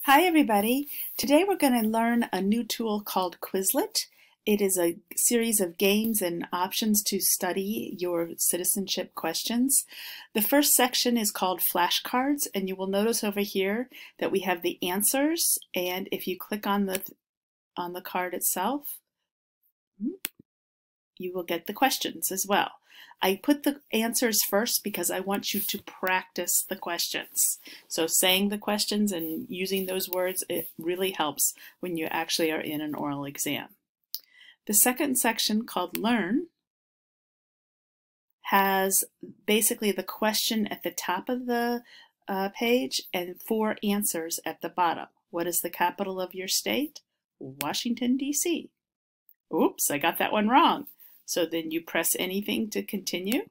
Hi everybody. Today we're going to learn a new tool called Quizlet. It is a series of games and options to study your citizenship questions. The first section is called Flashcards, and you will notice over here that we have the answers, and if you click on the card itself, you will get the questions as well. I put the answers first because I want you to practice the questions. So saying the questions and using those words, it really helps when you actually are in an oral exam. The second section, called Learn, has basically the question at the top of the page and 4 answers at the bottom. What is the capital of your state? Washington, D.C. Oops, I got that one wrong. So then you press anything to continue,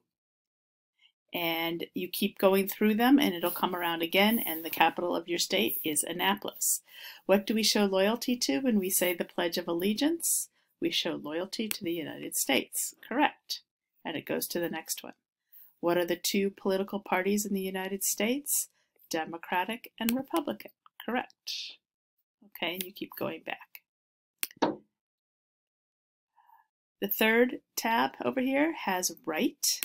and you keep going through them, and it'll come around again, and the capital of your state is Annapolis. What do we show loyalty to when we say the Pledge of Allegiance? We show loyalty to the United States. Correct. And it goes to the next one. What are the 2 political parties in the United States? Democratic and Republican. Correct. Okay, and you keep going back. The third tab over here has Write.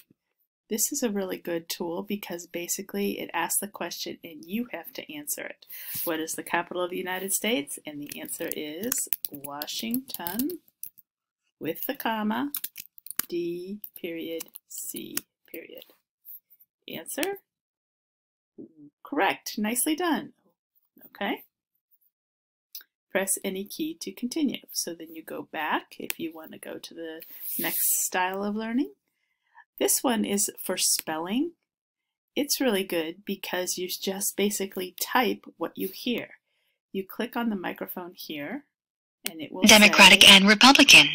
This is a really good tool because basically it asks the question and you have to answer it. What is the capital of the United States? And the answer is Washington, with the comma, D period, C period. Answer? Correct. Nicely done. Okay. Press any key to continue. So then you go back if you want to go to the next style of learning. This one is for spelling. It's really good because you just basically type what you hear. You click on the microphone here and it will Democratic say and Republican.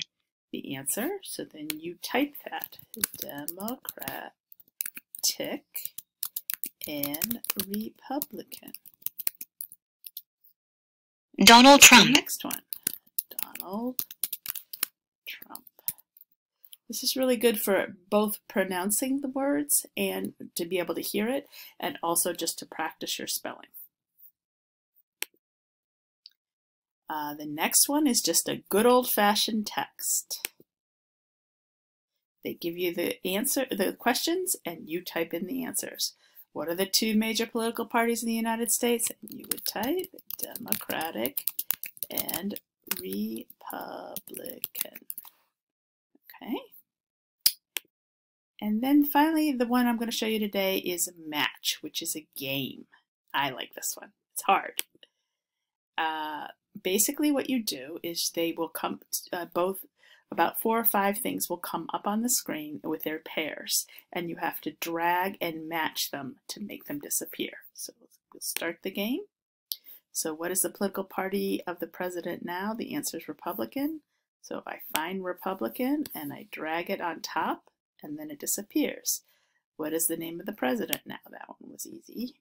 The answer. So then you type that. Democratic and Republican. Donald Trump. The next one. Donald Trump. This is really good for both pronouncing the words and to be able to hear it, and also just to practice your spelling. The next one is just a good old-fashioned text. They give you the questions, and you type in the answers. What are the 2 major political parties in the United States? And you would type Democratic and Republican. Okay. And then finally, the one I'm going to show you today is Match, which is a game. I like this one. It's hard. Basically what you do is they will come, about 4 or 5 things will come up on the screen with their pairs, and you have to drag and match them to make them disappear. So we'll start the game. So what is the political party of the president now? The answer is Republican. So if I find Republican and I drag it on top, and then it disappears. What is the name of the president now? That one was easy.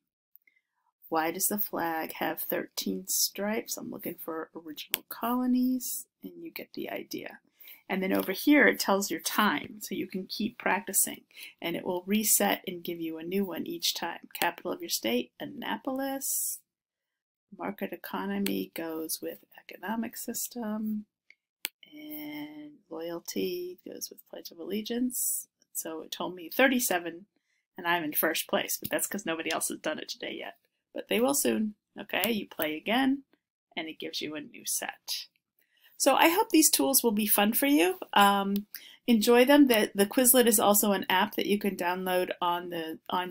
Why does the flag have 13 stripes? I'm looking for original colonies, and you get the idea. And then over here it tells your time, so you can keep practicing, and it will reset and give you a new one each time. Capital of your state, Annapolis. Market economy goes with economic system, and loyalty goes with Pledge of Allegiance. So it told me 37, and I'm in first place, but that's because nobody else has done it today yet. But they will soon. Okay, you play again, and it gives you a new set. So I hope these tools will be fun for you. Enjoy them. The Quizlet is also an app that you can download on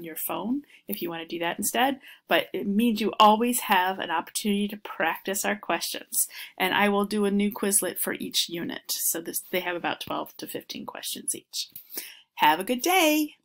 your phone if you want to do that instead. But it means you always have an opportunity to practice our questions. And I will do a new Quizlet for each unit. So they have about 12 to 15 questions each. Have a good day.